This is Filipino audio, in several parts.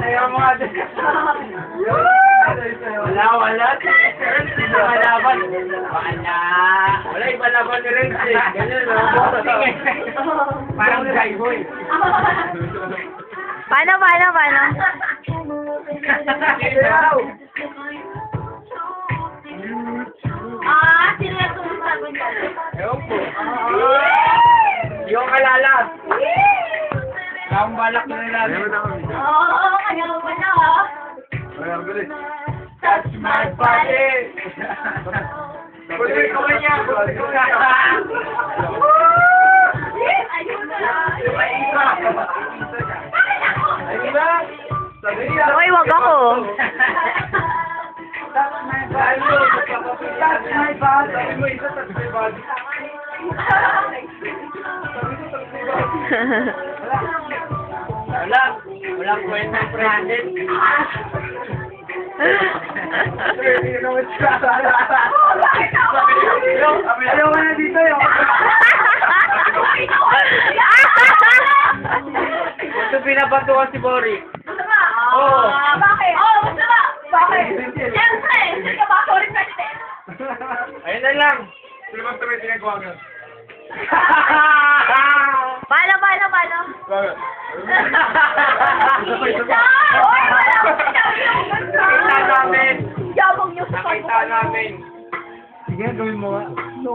Ayaw mga wala. Malaban. Wala iba laban ni Renz eh. Ganyan no? Parang guy boy. Paano? Sino yung sumasagot ka? Ewan po. Yung alala. Ang balak na natin. Kanya mo ba na ha? Touch my body. Pwede ko niya. Ayun na. Ayun na. Hoy, wag ako. Touch my body. Touch my body. Touch my body. Walang kwenta yung branded. Ayaw ka na dito yun. Ito pinapatuwa si Bori. Oo. Bakit? Masama. Bakit? Siyempre, hindi ka ba sorry president? Ayun na lang. Sino bang tumay tinagawa ka? Paano? Bakit? Nakita namin. Yabang niyo sa Nakita namin. Sige, gawin mo nga.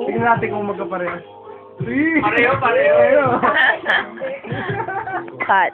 Tingnan natin kung magkapareho. Pareho. Cut.